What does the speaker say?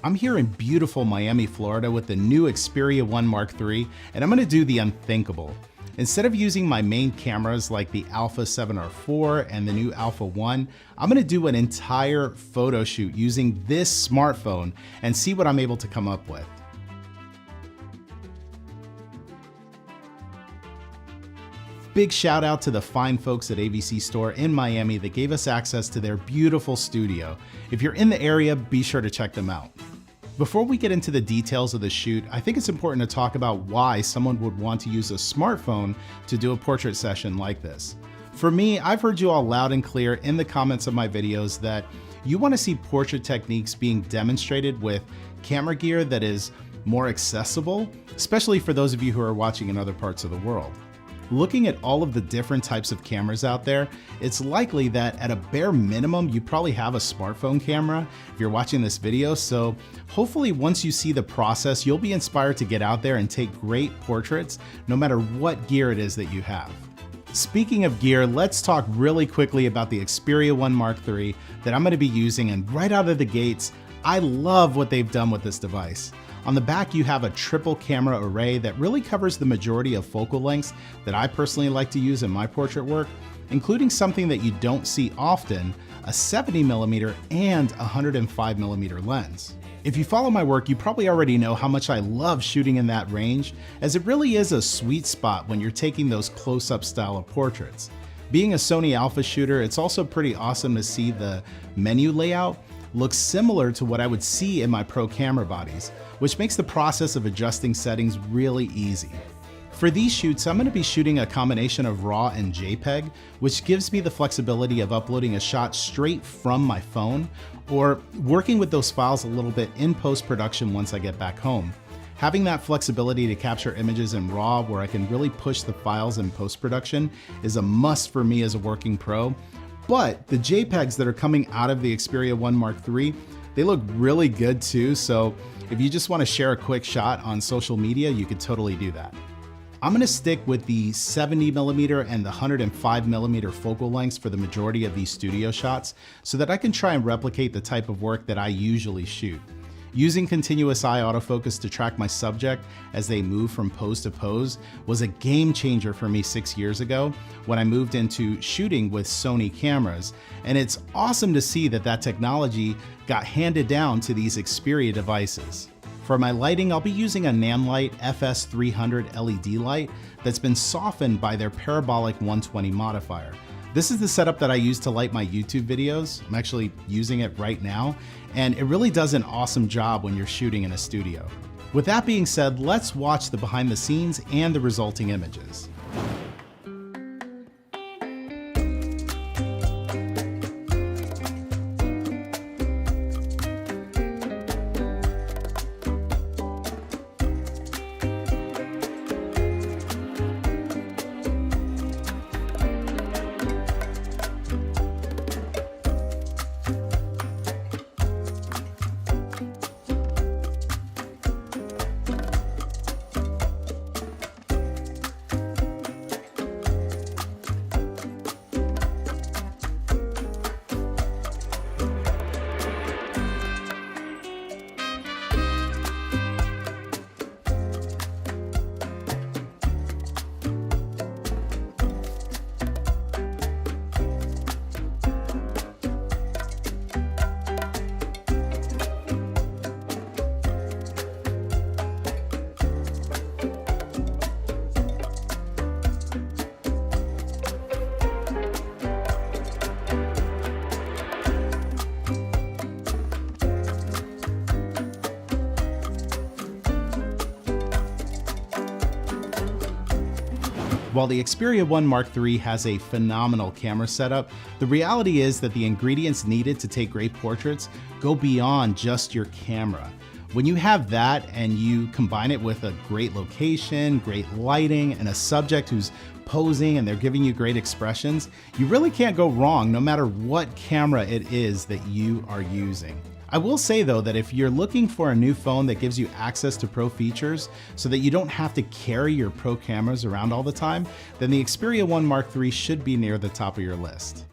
I'm here in beautiful Miami, Florida with the new Xperia 1 Mark III, and I'm gonna do the unthinkable. Instead of using my main cameras like the Alpha 7R4 and the new Alpha 1, I'm gonna do an entire photo shoot using this smartphone and see what I'm able to come up with. Big shout out to the fine folks at AVC Store in Miami that gave us access to their beautiful studio. If you're in the area, be sure to check them out. Before we get into the details of the shoot, I think it's important to talk about why someone would want to use a smartphone to do a portrait session like this. For me, I've heard you all loud and clear in the comments of my videos that you want to see portrait techniques being demonstrated with camera gear that is more accessible, especially for those of you who are watching in other parts of the world. Looking at all of the different types of cameras out there, it's likely that at a bare minimum, you probably have a smartphone camera if you're watching this video. So hopefully once you see the process, you'll be inspired to get out there and take great portraits, no matter what gear it is that you have. Speaking of gear, let's talk really quickly about the Xperia 1 Mark III that I'm gonna be using, and right out of the gates, I love what they've done with this device. On the back, you have a triple camera array that really covers the majority of focal lengths that I personally like to use in my portrait work, including something that you don't see often, a 70mm and 105mm lens. If you follow my work, you probably already know how much I love shooting in that range, as it really is a sweet spot when you're taking those close-up style of portraits. Being a Sony Alpha shooter, it's also pretty awesome to see the menu layout looks similar to what I would see in my pro camera bodies, which makes the process of adjusting settings really easy. For these shoots, I'm going to be shooting a combination of RAW and JPEG, which gives me the flexibility of uploading a shot straight from my phone, or working with those files a little bit in post-production once I get back home. Having that flexibility to capture images in RAW where I can really push the files in post-production is a must for me as a working pro. But the JPEGs that are coming out of the Xperia 1 Mark III, they look really good too, so if you just want to share a quick shot on social media, you could totally do that. I'm going to stick with the 70mm and the 105mm focal lengths for the majority of these studio shots so that I can try and replicate the type of work that I usually shoot. Using continuous eye autofocus to track my subject as they move from pose to pose was a game changer for me 6 years ago when I moved into shooting with Sony cameras, and it's awesome to see that that technology got handed down to these Xperia devices. For my lighting, I'll be using a Namlight FS300 LED light that's been softened by their parabolic 120 modifier. This is the setup that I use to light my YouTube videos. I'm actually using it right now, and it really does an awesome job when you're shooting in a studio. With that being said, let's watch the behind the scenes and the resulting images. While the Xperia 1 Mark III has a phenomenal camera setup, the reality is that the ingredients needed to take great portraits go beyond just your camera. When you have that and you combine it with a great location, great lighting, and a subject who's posing and they're giving you great expressions, you really can't go wrong no matter what camera it is that you are using. I will say though that if you're looking for a new phone that gives you access to pro features so that you don't have to carry your pro cameras around all the time, then the Xperia 1 Mark III should be near the top of your list.